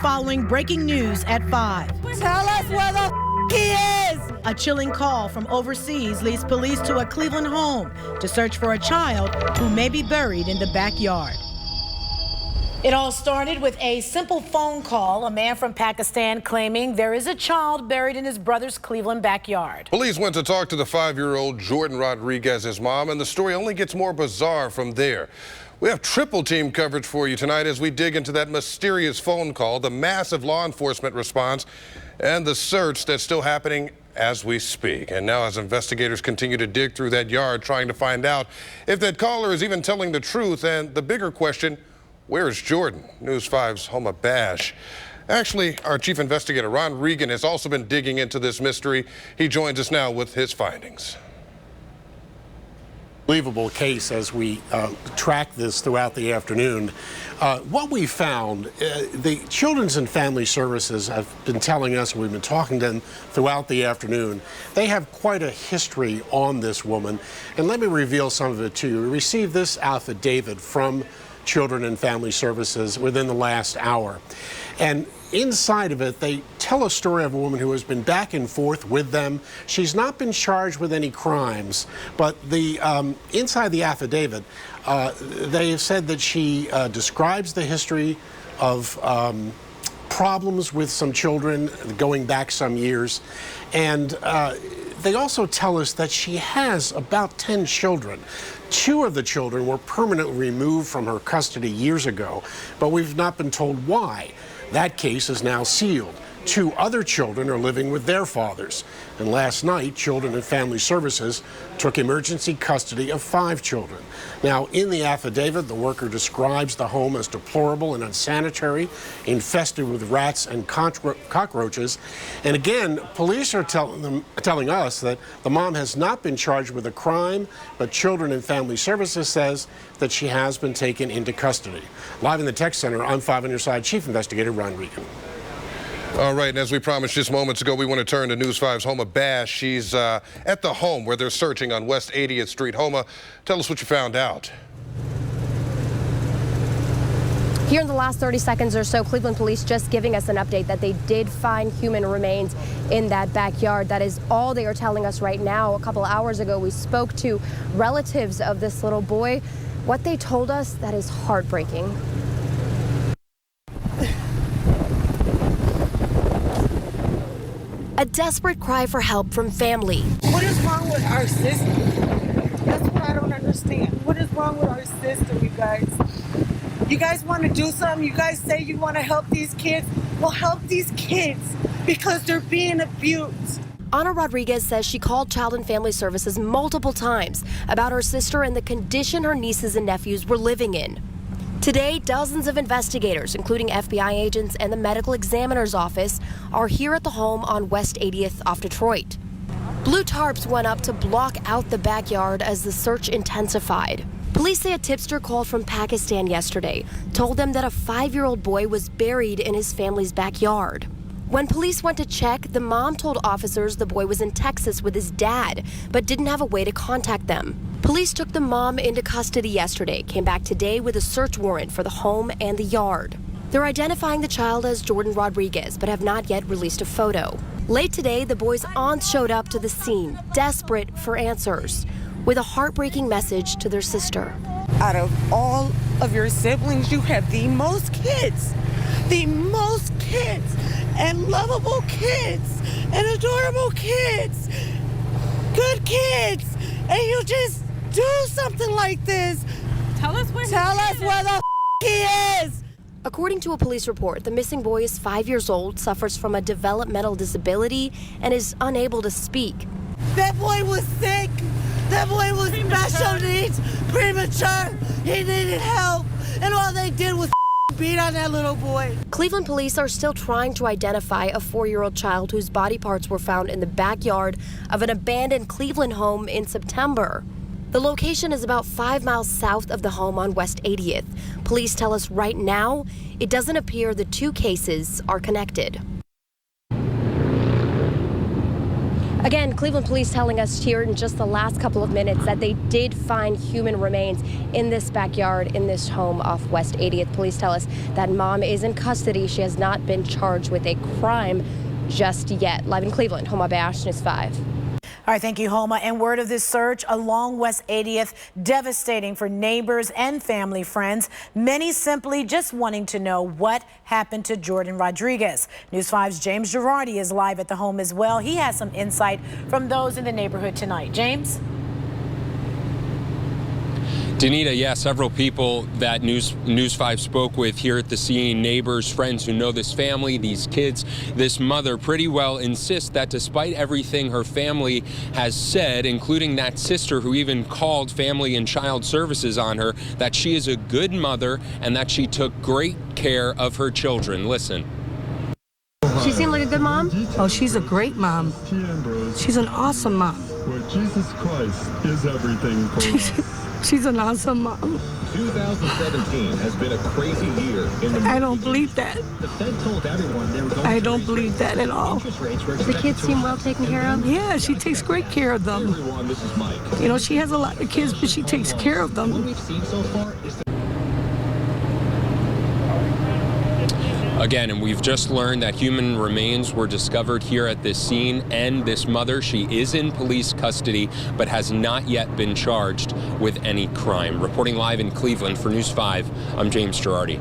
following breaking news at 5. Tell us where the he is! A chilling call from overseas leads police to a Cleveland home to search for a child who may be buried in the backyard. It all started with a simple phone call, a man from Pakistan claiming there is a child buried in his brother's Cleveland backyard. Police went to talk to the 5-year-old Jordan Rodriguez's mom, and the story only gets more bizarre from there. We have triple team coverage for you tonight as we dig into that mysterious phone call, the massive law enforcement response, and the search that's still happening as we speak. And now as investigators continue to dig through that yard trying to find out if that caller is even telling the truth, and the bigger question, where is Jordan? News 5's Homa Bash. Actually, our chief investigator, Ron Regan, has also been digging into this mystery. He joins us now with his findings. Unbelievable case as we track this throughout the afternoon. What we found, the Children's and Family Services have been telling us, and we've been talking to them throughout the afternoon, they have quite a history on this woman. And let me reveal some of it to you. We received this affidavit from Children and Family Services within the last hour. And inside of it, they tell a story of a woman who has been back and forth with them. She's not been charged with any crimes, but the inside the affidavit, they have said that she describes the history of problems with some children going back some years. And they also tell us that she has about 10 children. 2 of the children were permanently removed from her custody years ago, but we've not been told why. That case is now sealed. 2 other children are living with their fathers. And last night, Children and Family Services took emergency custody of 5 children. Now, in the affidavit, the worker describes the home as deplorable and unsanitary, infested with rats and cockroaches. And again, police are telling us that the mom has not been charged with a crime, but Children and Family Services says that she has been taken into custody. Live in the Tech Center, I'm 5 on your side, Chief Investigator Ron Regan. All right, and as we promised just moments ago, we want to turn to News 5's Homa Bash. She's at the home where they're searching on West 80th Street. Homa, tell us what you found out. Here in the last 30 seconds or so, Cleveland police just giving us an update that they did find human remains in that backyard. That is all they are telling us right now. A couple hours ago, we spoke to relatives of this little boy. What they told us, that is heartbreaking. A desperate cry for help from family. What is wrong with our system? That's what I don't understand. What is wrong with our system, you guys? You guys want to do something? You guys say you want to help these kids? Well, help these kids because they're being abused. Ana Rodriguez says she called Child and Family Services multiple times about her sister and the condition her nieces and nephews were living in. Today, dozens of investigators, including FBI agents and the medical examiner's office, are here at the home on West 80th off Detroit. Blue tarps went up to block out the backyard as the search intensified. Police say a tipster called from Pakistan yesterday told them that a 5-year-old boy was buried in his family's backyard. When police went to check, the mom told officers the boy was in Texas with his dad, but didn't have a way to contact them. Police took the mom into custody yesterday, came back today with a search warrant for the home and the yard. They're identifying the child as Jordan Rodriguez, but have not yet released a photo. Late today, the boy's aunt showed up to the scene, desperate for answers, with a heartbreaking message to their sister. Out of all of your siblings, you have the most kids, and lovable kids, and adorable kids, good kids, and you just do something like this. Tell us where the he is. According to a police report, the missing boy is 5 years old, suffers from a developmental disability, and is unable to speak. That boy was sick. That boy was special needs, premature. He needed help, and all they did was beat on that little boy. Cleveland police are still trying to identify a 4-year-old child whose body parts were found in the backyard of an abandoned Cleveland home in September. The location is about 5 miles south of the home on West 80th. Police tell us right now it doesn't appear the 2 cases are connected. Again, Cleveland police telling us here in just the last couple of minutes that they did find human remains in this backyard, in this home off West 80th. Police tell us that mom is in custody. She has not been charged with a crime just yet. Live in Cleveland, Homa Bash, News 5. All right, thank you, Homa. And word of this search along West 80th, devastating for neighbors and family friends. Many simply just wanting to know what happened to Jordan Rodriguez. News 5's James Girardi is live at the home as well. He has some insight from those in the neighborhood tonight. James? Danita, yeah, several people that News 5 spoke with here at the scene, neighbors, friends who know this family, these kids, this mother, pretty well insist that despite everything her family has said, including that sister who even called Family and Child Services on her, that she is a good mother and that she took great care of her children. Listen. She seemed like a good mom? Oh, she's a great mom. She's an awesome mom. Where Jesus Christ is everything for us. She's an awesome mom. 2017 has been a crazy year. I don't believe that. The Fed told everyone they were going I don't believe that at all. The kids seem well taken care of? Yeah, she takes great care of them. Everyone, this is Mike. You know, she has a lot of kids, but she takes care of What them. we've seen so far is Again, and we've just learned that human remains were discovered here at this scene, and this mother, she is in police custody, but has not yet been charged with any crime. Reporting live in Cleveland for News 5, I'm James Girardi.